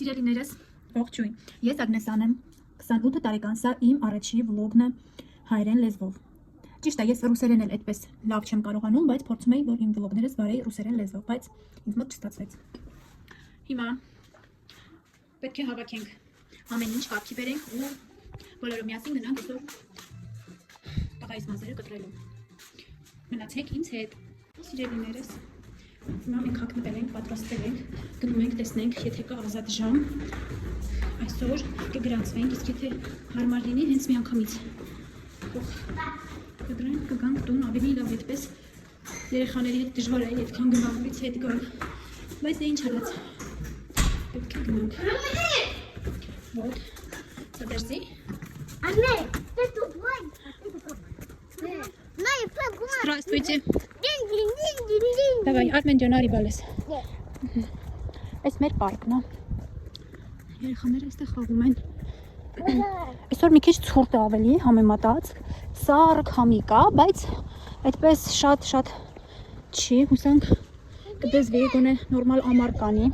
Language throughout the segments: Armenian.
Սիրելիներս, ողջույն։ Ես Ագնեսան եմ, 28 տարեկան, սա իմ առաջի վլոգն է հայերեն լեզվով։ Ճիշտ է, ես ռուսերեն էլ այդպես լավ չեմ կարողանում, բայց փորձում եի, որ իմ վլոգներս վարեի ռուսերեն լեզվով, բայց ինձ մոտ չստացվեց։ Հիմա պետք է հավաքենք ամեն ինչ կարգի բերենք ու բոլորը միասին գնանք այսօր տղայիս մազերը կտրելու։ Մնացեք ինձ հետ։ Սիրելիներս, հիմա մենք հագնվել ենք, պատրաստվել ենք, գնում ենք, տեսնենք, եթե կա ազատ ժամ, այսօր կգրանցվենք, իսկ եթե հարմար լինի, հենց միանգամից կդրանք, կգանք տուն, ավելի լավ այդպես երեխաների հետ դժվար է, այդքան գնալուց հետ գալ, բայց դե ինչ արած, պետք է գնանք։ Вот, подожди. Здравствуйте. Давай, Armen Ջան, արի բալես։ Այս մեր պարկն է։ Երեխաները այստեղ խաղում են։ Այսօր մի քիչ ցուրտ է ավելի համեմատած։ Սառը քամի կա, բայց այդպես շատ չի, հուսանք կդեզվի, գոնե նորմալ ամառ կանի։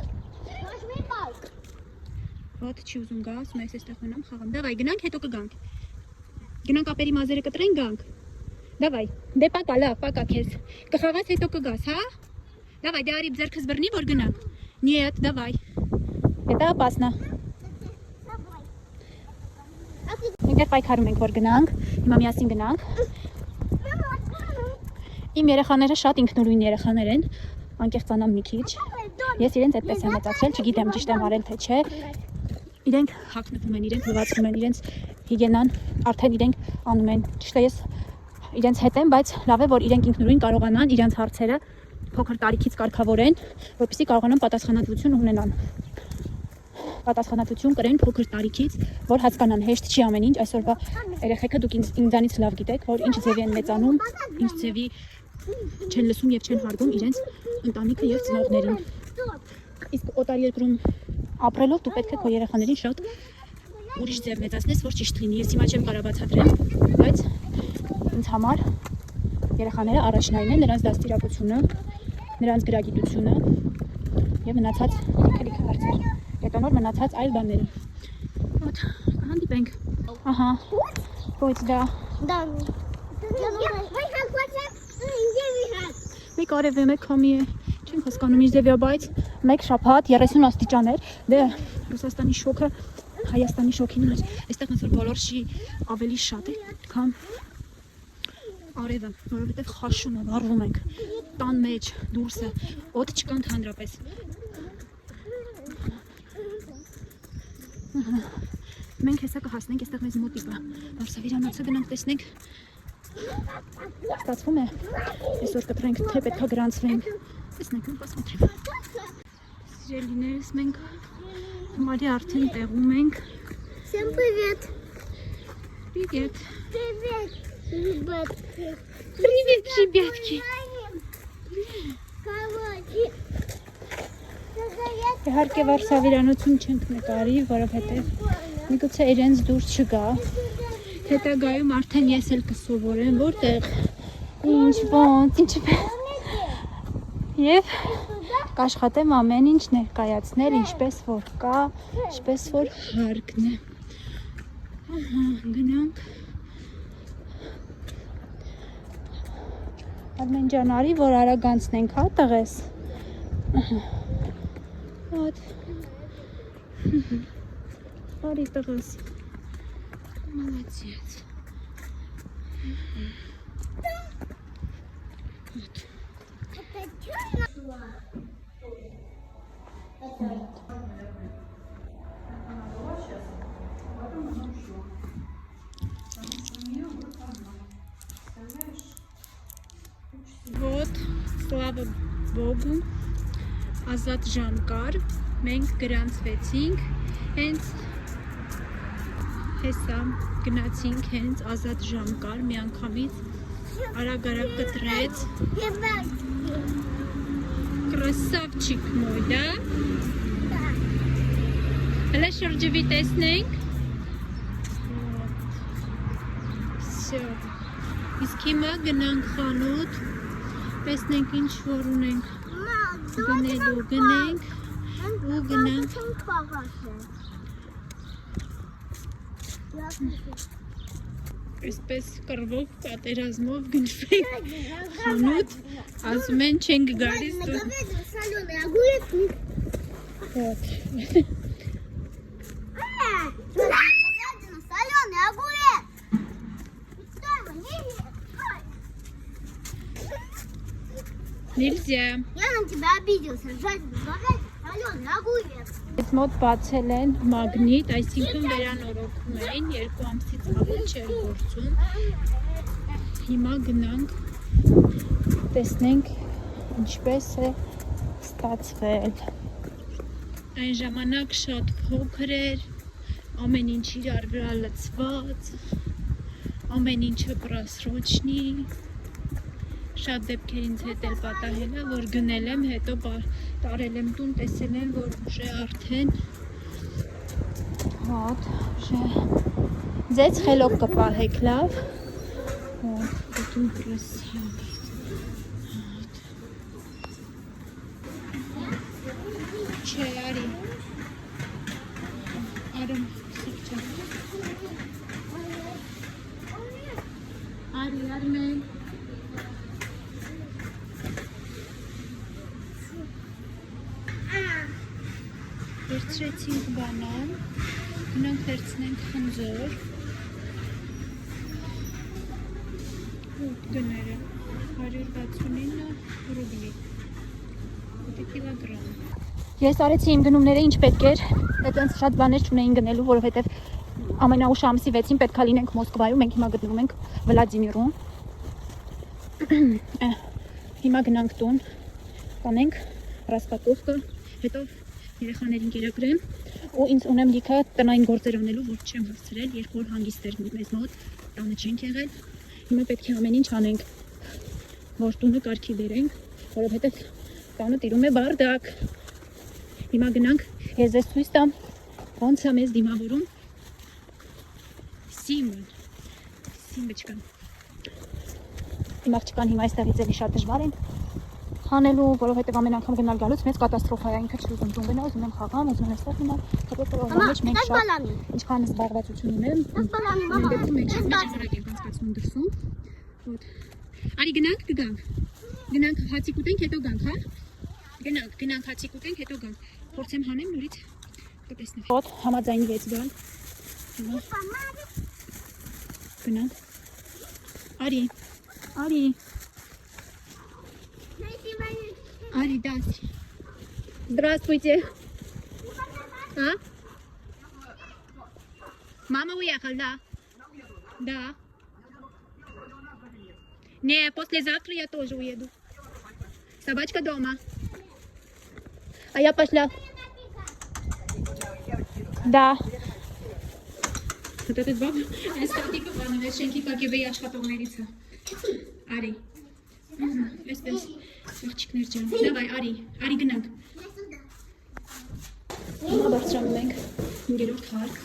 Вот չի ուզում գա, ասում ես այստեղ մնամ խաղամ։ Давай, գնանք, հետո կգանք։ Գնանք ապերի մազերը կտրենք, գանք։ Давай, դե պակա, լավ, պակա քեզ։ Կխաղաս, հետո կգաս, հա? Давай, դե արի ձեռքս բռնի, որ գնանք։ Нет, давай. Это опасно. Մենք դեռ պայքարում ենք, որ գնանք, հիմա միասին գնանք։ Իմ երեխաները շատ ինքնուրույն երեխաներ են, անկեղծանամ մի քիչ։ Ես իրենց այդպես եմ մեծացրել, չգիտեմ ճիշտ եմ արել թե չէ։ Իրենք հագնվում են, իրենք լվացվում են, իրենց հիգիենան արդեն իրենք անում են։ Ճիշտ է, ես իրենց հետ եմ, բայց լավ է, որ իրենք ինքնուրույն կարողանան իրենց հարցերը փոքր տարիքից կարգավորեն, որպեսզի կարողանան պատասխանատվություն ունենան։ Պատասխանատվություն կրեն փոքր տարիքից, որ հասկանան, հեշտ չի ամեն ինչ, այսօրվա երեխեքը դուք ինձանից լավ գիտեք, որ ինչ ձևի են մեծանում, ինչ ձևի չեն լսում եւ չեն հարգում իրենց ընտանիքը եւ ծնողներին։ Իսկ օտար երկրում ապրելով դու պետք է քո երեխաներին շատ ուրիշ ձև մեծացնես, որ ճիշտ լինի։ Ես հիմա չեմ կարող բացատրեմ, բայց ինձ համար երեխաները առաջնային են, նրանց դաստիարակությունը, նրանց գրագիտությունը եւ մնացած լիքը հարցեր։ Հետո նոր մնացած այլ բաները։ Вот, հանդիպենք։ Ահա։ Ոչ դա։ Մեկ արև է, մեկ քամի է։ Չեմ հասկանում ինչ ձևի է, բայց մեկ շաբաթ 30 աստիճան էր։ Դե Ռուսաստանի շոկը Հայաստանի շոկին էր։ Այստեղ ոնց որ բոլոր շի ավելի շատ է, քան արևը, որովհետև խաշում է, վառվում ենք։ Տան մեջ, դուրսը, օդ չկա ընդհանրապես։ Մենք հեսա կհասնենք, այստեղ մեզ մոտիկ է։ Վարշավիրանոցը գնանք տեսնենք։ Ստացվում է, այսօր կտրենք, թե պետքա գրանցվենք։ Տեսնենք, посмотрим։ Սիրելիներս, մենք հիմարի արդեն տեղում ենք։ Всем привет։ Привет։ Привет, ребятки։ Привет, ребятки։ Իհարկե Վարշավիրանոցում չենք նկարի, որովհետև միգուցե իրենց դուրս չգա։ Հետագայում արդեն ես էլ կսովորեմ, որտեղ ինչ ոնց, եւ կաշխատեմ ամեն ինչ ներկայացնել, ինչպես որ կա, ինչպես որ հարկն է։ Ահա, գնանք։ Արմեն ջան, արի, որ արագանցնենք, հա, տղես։ Ահա։ Вот. Արի տղես։ Молодец. Вот. Вот, слава Богу, ազատ ժամ կար, մենք գրանցվեցինք, հենց հեսա գնացինք, հենց ազատ ժամ կար, միանգամից արագ կտրեց, красавчик мой, да? Հələ շրջվի տեսնենք, всё, իսկ հիմա գնանք խանութ, տեսնենք ինչ որ ունենք, գնելու գնենք, ու գնանք այսպես կռվով պատերազմով գնվենք խանութ ասում են չենք գալիս вот Нельзя. Я на тебя обиделся. Жаль, Алена, огурец. Այս մոտ բացել են մագնիտ, այսինքն վերանորոգում էին, 2 ամսից ավելի չէր գործում։ Հիմա գնանք, տեսնենք ինչպես է ստացվել։ Այն ժամանակ շատ փոքր էր, ամեն ինչ իրար վրա լցված, ամեն ինչը պրասրոչնի։ Շատ դեպքեր ինձ հետ էլ պատահել է, որ գնել եմ, հետո տարել եմ տուն, տեսել եմ, որ ուժե արդեն հատ, ուժե ձեզ խելոք կպահեք լավ очень красиво չէ, արի արում սիքչա արի, արմեն վերցրեցինք բանան, գնանք վերցնենք խնձոր, գները 169 ռուբլի, 5 կիլոգրամ։ Ես արեցի իմ գնումները ինչ պետք էր, այդպես շատ բաներ չունեին գնելու, որովհետև ամենաուշ ամսի 6-ին պետք է լինենք Մոսկվայում, մենք հիմա գտնվում ենք Վլադիմիրում։ Հիմա գնանք տուն, կանենք ռասպակովկա, հետո երեխաներին կերակրեմ ու ինձ ունեմ լիքը տնային գործեր անելու, որ չեմ հասցրել, երբ որ հանգիստ էր մեզ մոտ, տանը չենք եղել։ Հիմա պետք է ամեն ինչ անենք, որ տունը կարգի բերենք, որովհետև տանը տիրում է բարդակ։ Հիմա գնանք, ես ձեզ ցույց տամ, ոնց է մեզ դիմավորում Սիմբաչկան։ Իմ աղջկան հիմա այստեղից էլի շատ դժվար են հանելու, որովհետև ամեն անգամ գնալ գալուց մեծ կատաստրոֆա է, ինքը չուզում տուն գնա, ուզում եմ խաղամ, ուզում եմ այստեղ մնալ, հետո մեջ մենք շատ ինչքան զբաղվածություն ունեմ, դեպքում մենք շատ մեծ հարակ ենք անցկացնում դրսում։ Արի գնանք, գնանք հացիկ ուտենք, հետո գանք, հա։ Գնանք հացիկ ուտենք, հետո գանք։ Փորձեմ հանեմ, նորից կտեսնենք։ Ոտ համաձայնվեց գալ։ Գնանք։ Արի։ Ари, да. Здравствуйте. А? Мама уехала, да? Да. Не, послезавтра я тоже уеду. Собачка дома. А я пошла. Да. Вот этот баба. Эстетика, ладно, шенки, как и вы, я шкатовница. Ари. Այսպես աղջիկներ ջան, դավայ, արի գնանք։ Հիմա բարձրանում ենք 5-րդ հարկ։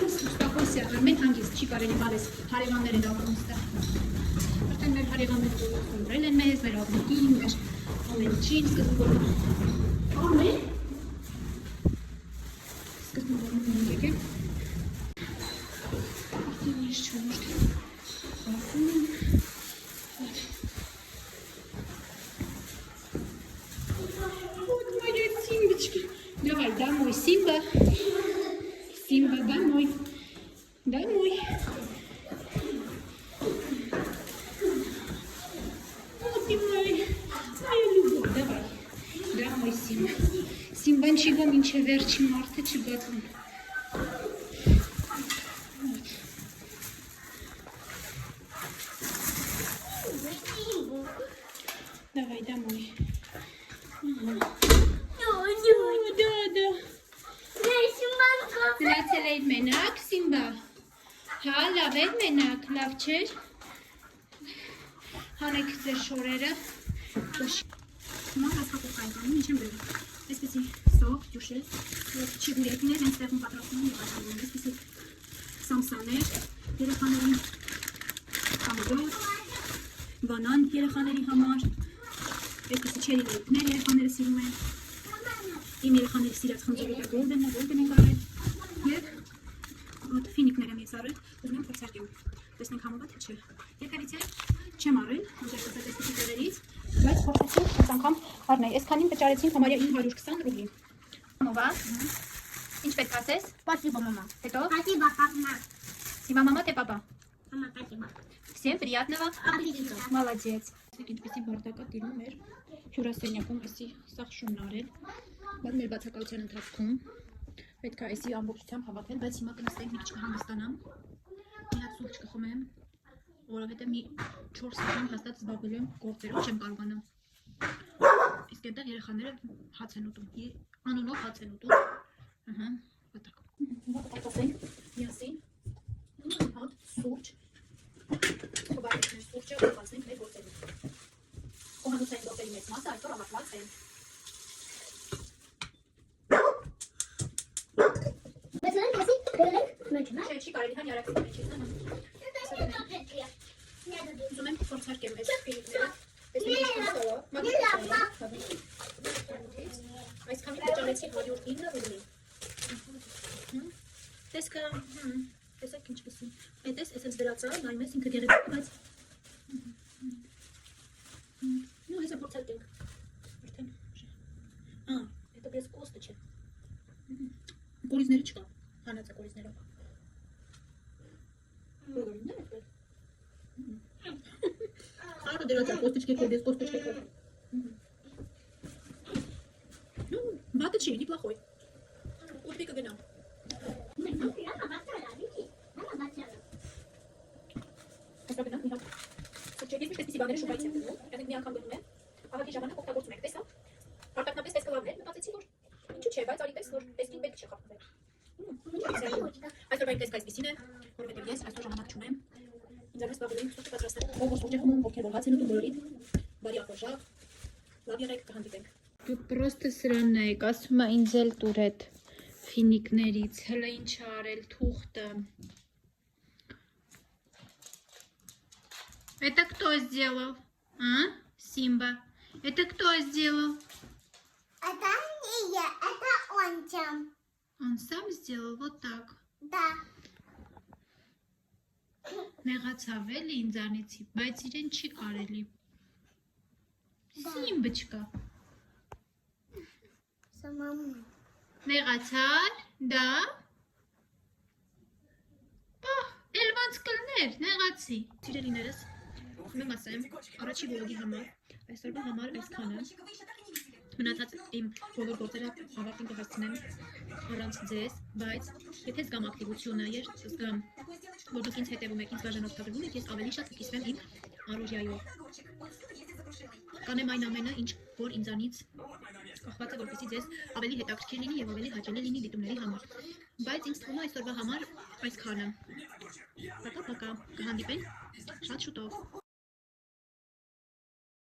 Ստապոսյա, ամեն հանգիստ չի կարելի բալես հարևաններ են ապրում ստեղ։ Արդեն մեր հարևանները ծորել են մեզ, մեր աղջիկին, մեր ամեն ինչին, սկզբում ամեն։ Սկզբում ենք եկել։ Давай, домой, Симба. Симба, домой. Домой. Вот ты моя любовь. Давай. Домой, Симба. Симбанчига минче верчи марта чигатун. Давай, домой. Լացել էիր մենակ, Սիմբա, հա, լավ էր մենակ, լավ չեր, հանեք ձեր շորերը, հիմա հասկապով կայկանում, ինչ եմ բերում, այսպեսի սով, ջուշել, չիգուրեկներ, են ստեղում պատրաստում և աշխատում, այսպեսի սամսաներ, երեխաներին համգոտ, բանան երեխաների համար, Այսպեսի չերիների։ Մեր երեխաները սիրում են։ Իմ երեխաները սիրած խնձորը գոլդենն է, գոլդեն ենք արել։ Եվ այդ ֆինիկներ եմ ես արել, ուզում եմ փորձարկեմ։ Տեսնենք համով է թե չէ։ Երբևիցե չեմ արել, ուզեցած այսպեսի տեղերից, բայց փորձեցինք այս անգամ առնել։ Այսքանին վճարեցինք համարյա 920 ռուբլի։ Համով է։ Ինչ պետք ասես։ Спасибо, мама. Հետո Спасибо, папа. Սիմա մամա թե պապա։ Мама, спасибо. Всем приятного Аппетита. Молодец։ Ինչպեսի բարտակա տիրում էր հյուրասենյակում էսի սաղ շունն արել, բայց մեր բացակայության ընթացքում պետք է էսի ամբողջությամբ հավաքել, բայց հիմա կնստենք մի քիչ կհանգստանամ, մի հատ սուրճ կխմեմ, որովհետև մի 4 սաան հաստատ զբաղվել եմ գործերով, չեմ կարողանա։ Իսկ այդտեղ երեխաները հաց են ուտում, անունով հաց են ուտում։ Ահա, այդտեղ։ Հիմա կպարտասենք միասին մի հատ սուրճ Խոբարեցնենք սուրճը ու բացնենք մեր գործերում։ Խոհանոցային գործերի մեծ մասը այսօր ավարտված է։ Բայց նրանք ասի բերել մեջը, հա։ Չէ, չի կարելի հան ярակի մեջ է։ Ուզում եմ փորձարկեմ այս ֆիլմները։ Տեսնենք ինչ կստանա։ Այսքանի վճարեցի 109 ռուբլի։ Տեսքը, տեսեք ինչպեսի։ Այդ էս դրած է, նայում ես ինքը գեղեցիկ, բայց նո հեսա փորձարկենք։ Արդեն։ Հետո պես կոստը չէ։ Կորիզները չկա, հանած է կորիզներով։ Բոլորինն է այդպես։ Արը դրած է, կոստիչկե քո, без կոստիչկե քո։ Ну, բատը չի, неплохой։ Ուտպի կգնա։ Հեսա գնամ, մի հատ։ Սրճերից միշտ այսպիսի բաները շուկայից եմ գնում, եղեք մի անգամ գնում եմ, հավաքի ժամանակ օգտագործում եք, տեսա։ Արտակնապես տեսքը լավն էր, մտածեցի, որ ինչու չէ, բայց արի տես, որ տեսքին պետք չի խախտվել։ Այսօր այն տեսք այսպիսին է, որովհետև ես այսօր ժամանակ չունեմ։ Ինձանից զբաղվում եմ սուրճը պատրաստել, ով որ սուրճ է խմում, ովքեր որ հաց են ուտում բոլորիդ, բարի ախորժակ, լավ եղեք, կհանդիպենք։ Դուք պրոստը սրանն եք, ասում է ինձ էլ տուր էդ ֆինիկներից, հլը ինչ արել, թուղթը։ Это кто сделал? А? Симба. Это кто сделал? Это не я, это он там. Он сам сделал вот так. Да. Նեղացավ էլի ինձանիցի, բայց իրեն չի կարելի։ Սիմբչկա։ Самому. Նեղացար, դա։ Պահ, էլ ոնց կլներ, նեղացի։ Սիրելիներս, ուզում եմ ասեմ, առաջի վլոգի համար, այսօրվա համար այսքանը։ Մնացած իմ բոլոր գործերը ավարտին կհասցնեմ առանց ձեզ, բայց եթե զգամ ակտիվությունը, ես զգամ, որ դուք ինձ հետևում եք, ինձ բաժանորդագրվում եք, ես ավելի շատ կկիսվեմ իմ առօրյայով։ Կանեմ այն ամենը, ինչ որ ինձանից կախված է, որպեսզի ձեզ ավելի հետաքրքիր լինի եւ ավելի հաճելի լինի դիտումների համար։ Բայց ինձ թվում է այսօրվա համար այսքանը։ Պակա, կհանդիպենք շատ շուտով։